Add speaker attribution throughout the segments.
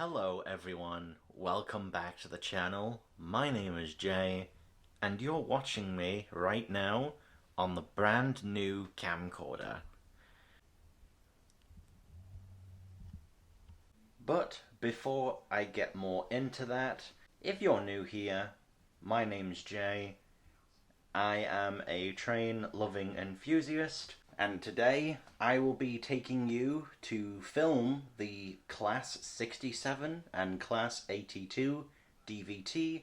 Speaker 1: Hello everyone, welcome back to the channel. My name is Jay, and you're watching me right now on the brand new camcorder. But before I get more into that, if you're new here, my name's Jay. I am a train-loving enthusiast, and today I will be taking you to film the Class 67 and Class 82 DVT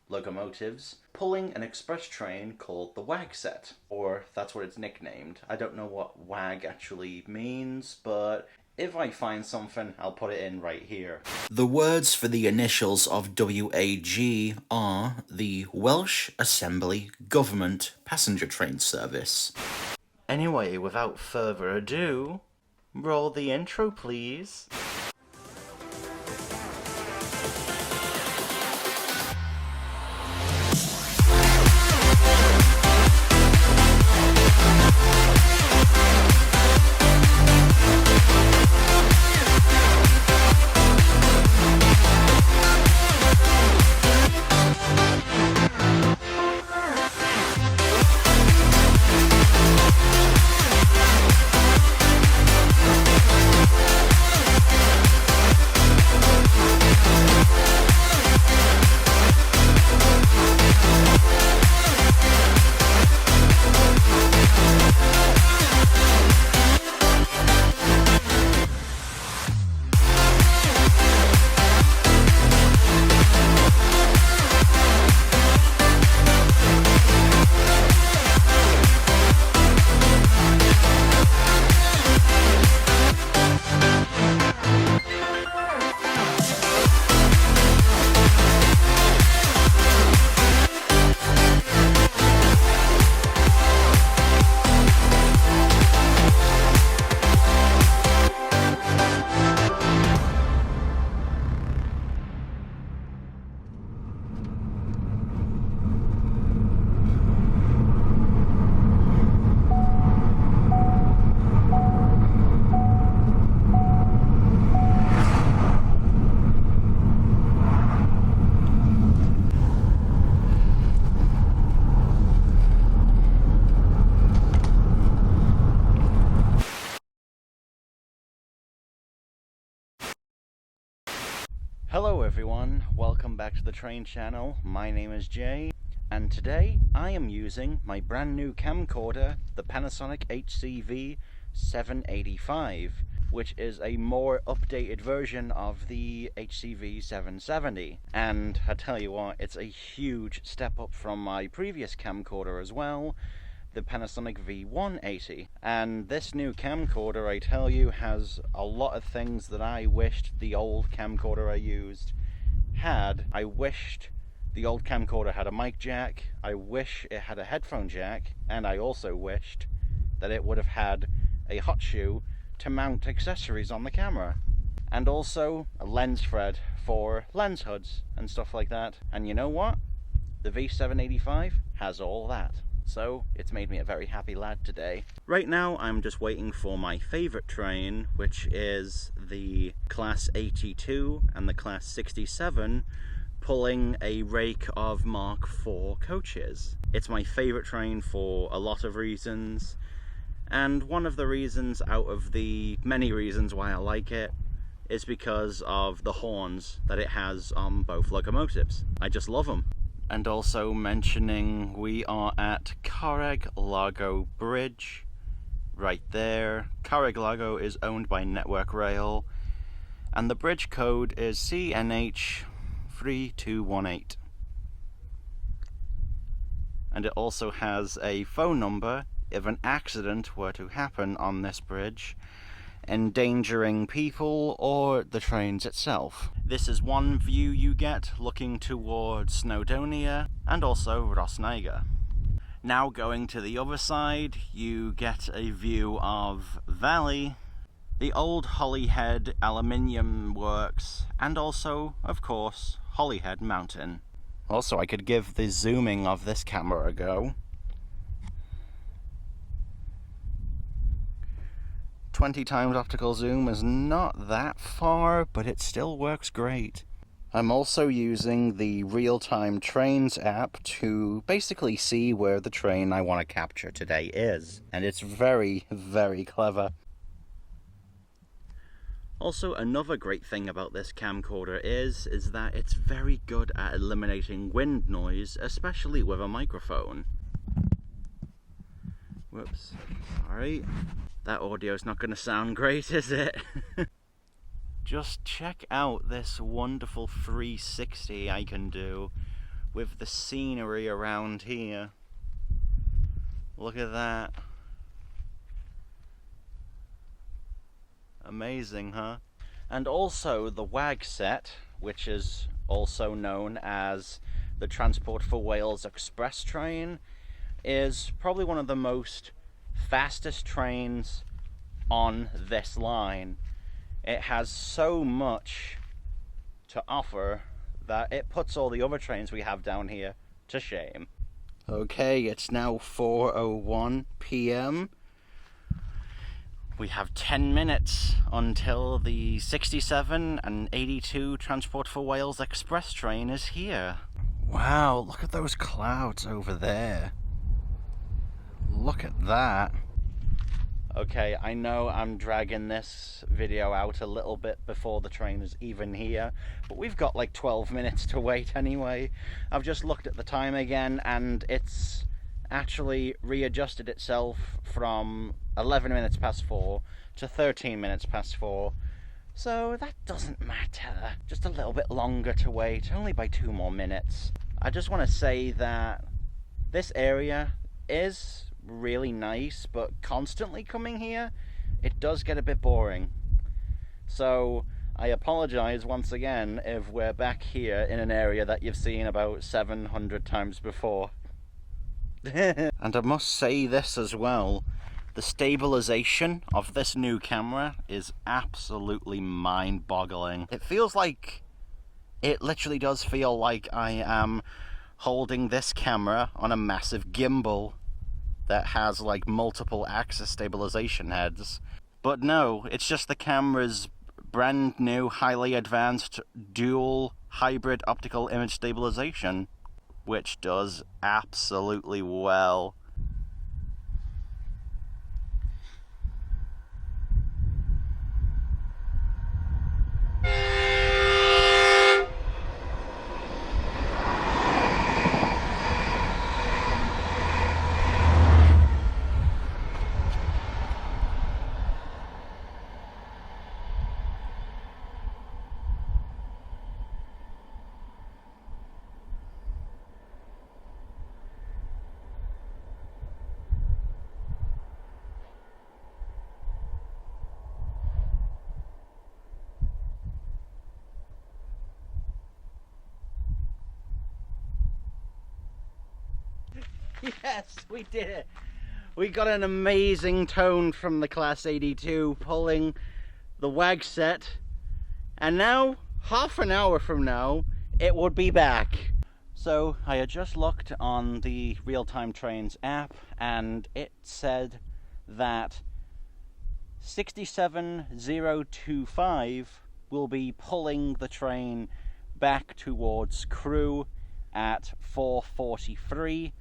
Speaker 1: locomotives pulling an express train called the WAG set, or that's what it's nicknamed. I don't know what WAG actually means, but if I find something, I'll put it in right here. The words for the initials of WAG are the Welsh Assembly Government Passenger Train Service. Anyway, without further ado, roll the intro, please. Hello everyone, welcome back to the train channel. My name is Jay, and today I am using my brand new camcorder, the Panasonic HCV 785, which is a more updated version of the HCV 770. And I tell you what, it's a huge step up from my previous camcorder as well, the Panasonic V180. And this new camcorder, I tell you, has a lot of things that I wished the old camcorder I used had. I wished the old camcorder had a mic jack, I wish it had a headphone jack, and I also wished that it would have had a hot shoe to mount accessories on the camera. And also a lens thread for lens hoods and stuff like that. And you know what? The V785 has all that. So it's made me a very happy lad today. Right now I'm just waiting for my favourite train, which is the Class 82 and the Class 67, pulling a rake of Mark IV coaches. It's my favourite train for a lot of reasons, and one of the reasons out of the many reasons why I like it is because of the horns that it has on both locomotives. I just love them. And also mentioning, we are at Carreg-Lago Bridge, right there. Carreg-Lago is owned by Network Rail, and the bridge code is CNH 3218. And it also has a phone number if an accident were to happen on this bridge, endangering people or the trains itself. This is one view you get looking towards Snowdonia and also Rosnaiga. Now going to the other side, you get a view of Valley, the old Holyhead aluminium works, and also, of course, Holyhead Mountain. Also, I could give the zooming of this camera a go. 20 times optical zoom is not that far, but it still works great. I'm also using the real-time trains app to basically see where the train I want to capture today is. And it's very, very clever. Also, another great thing about this camcorder is that it's very good at eliminating wind noise, especially with a microphone. Whoops. Sorry. That audio's not going to sound great, is it? Just check out this wonderful 360 I can do with the scenery around here. Look at that. Amazing, huh? And also the WAG set, which is also known as the Transport for Wales Express train, is probably one of the most fastest trains on this line. It has so much to offer that it puts all the other trains we have down here to shame. Okay, it's now 4:01 p.m. We have 10 minutes until the 67 and 82 Transport for Wales Express train is here. Wow, look at those clouds over there. Look at that. Okay, I know I'm dragging this video out a little bit before the train is even here, but we've got like 12 minutes to wait anyway. I've just looked at the time again and it's actually readjusted itself from 11 minutes past 4 to 13 minutes past 4. So that doesn't matter. Just a little bit longer to wait, only by 2 more minutes. I just want to say that this area is really nice, but constantly coming here, it does get a bit boring. So I apologize once again if we're back here in an area that you've seen about 700 times before. And I must say this as well, the stabilization of this new camera is absolutely mind-boggling. It feels like, it literally does feel like I am holding this camera on a massive gimbal that has like multiple axis stabilization heads. But no, it's just the camera's brand new, highly advanced dual hybrid optical image stabilization, which does absolutely well. Yes, we did it. We got an amazing tone from the Class 82 pulling the WAG set, and now, half an hour from now, it would be back. So I had just looked on the Real-Time Trains app, and it said that 67025 will be pulling the train back towards Crewe at 4:43.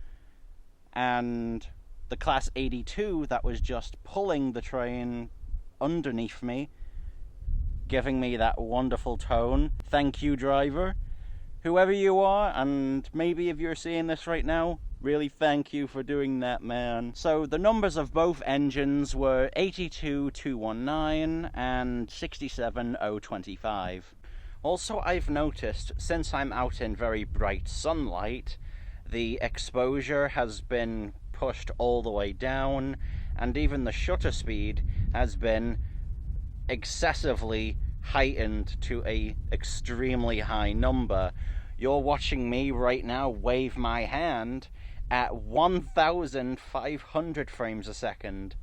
Speaker 1: And the Class 82 that was just pulling the train underneath me, giving me that wonderful tone. Thank you, driver. Whoever you are, and maybe if you're seeing this right now, really thank you for doing that, man. So the numbers of both engines were 82219 and 67025. Also, I've noticed, since I'm out in very bright sunlight, the exposure has been pushed all the way down, and even the shutter speed has been excessively heightened to a extremely high number. You're watching me right now wave my hand at 1,500 frames a second.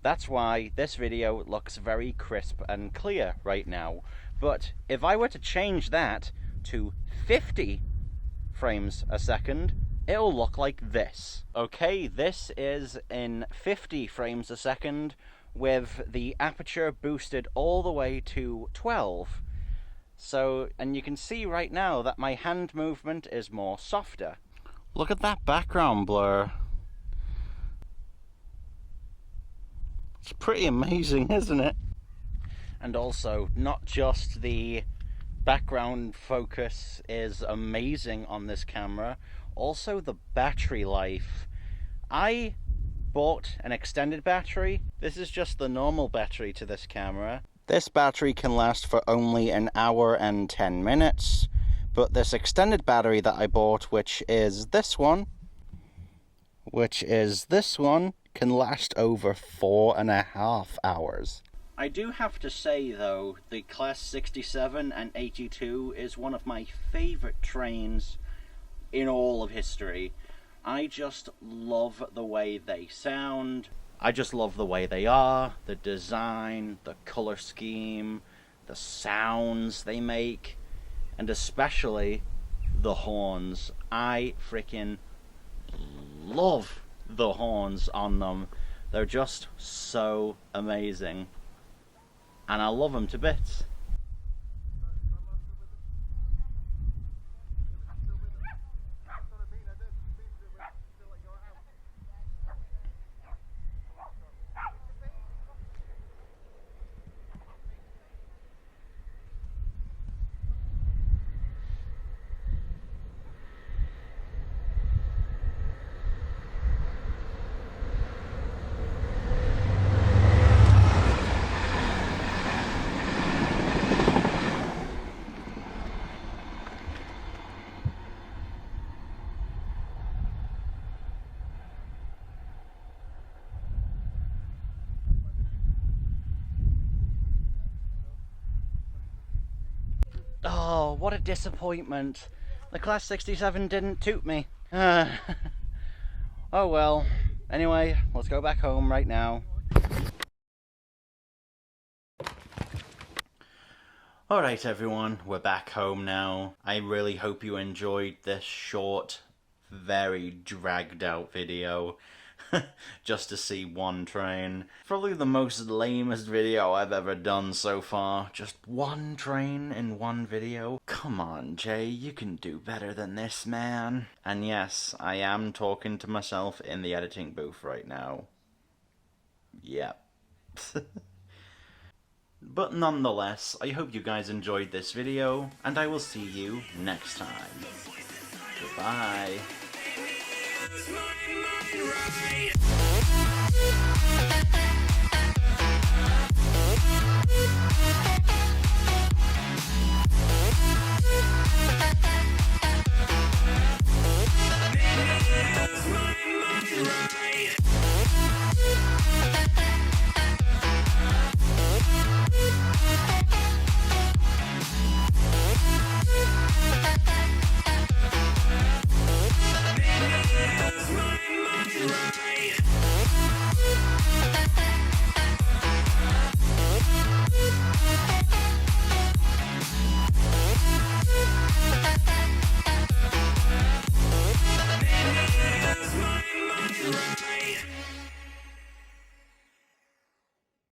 Speaker 1: That's why this video looks very crisp and clear right now. But if I were to change that to 50 frames a second, it'll look like this. Okay, this is in 50 frames a second with the aperture boosted all the way to 12. So, and you can see right now that my hand movement is more softer. Look at that background blur. It's pretty amazing, isn't it? And also, not just the background focus is amazing on this camera, also the battery life. I bought an extended battery. This is just the normal battery to this camera. This battery can last for only an hour and 10 minutes, but this extended battery that I bought, which is this one, can last over 4.5 hours. I do have to say though, the Class 67 and 82 is one of my favorite trains in all of history. I just love the way they sound. I just love the way they are, the design, the color scheme, the sounds they make, and especially the horns. I freaking love the horns on them. They're just so amazing. And I love them to bits. Oh, what a disappointment. The Class 67 didn't toot me. Oh well. Anyway, let's go back home right now. Alright everyone, we're back home now. I really hope you enjoyed this short, very dragged out video. Just to see one train. Probably the most lamest video I've ever done so far. Just one train in one video. Come on, Jay, you can do better than this, man. And yes, I am talking to myself in the editing booth right now. Yep. But nonetheless, I hope you guys enjoyed this video, and I will see you next time. Goodbye. Right.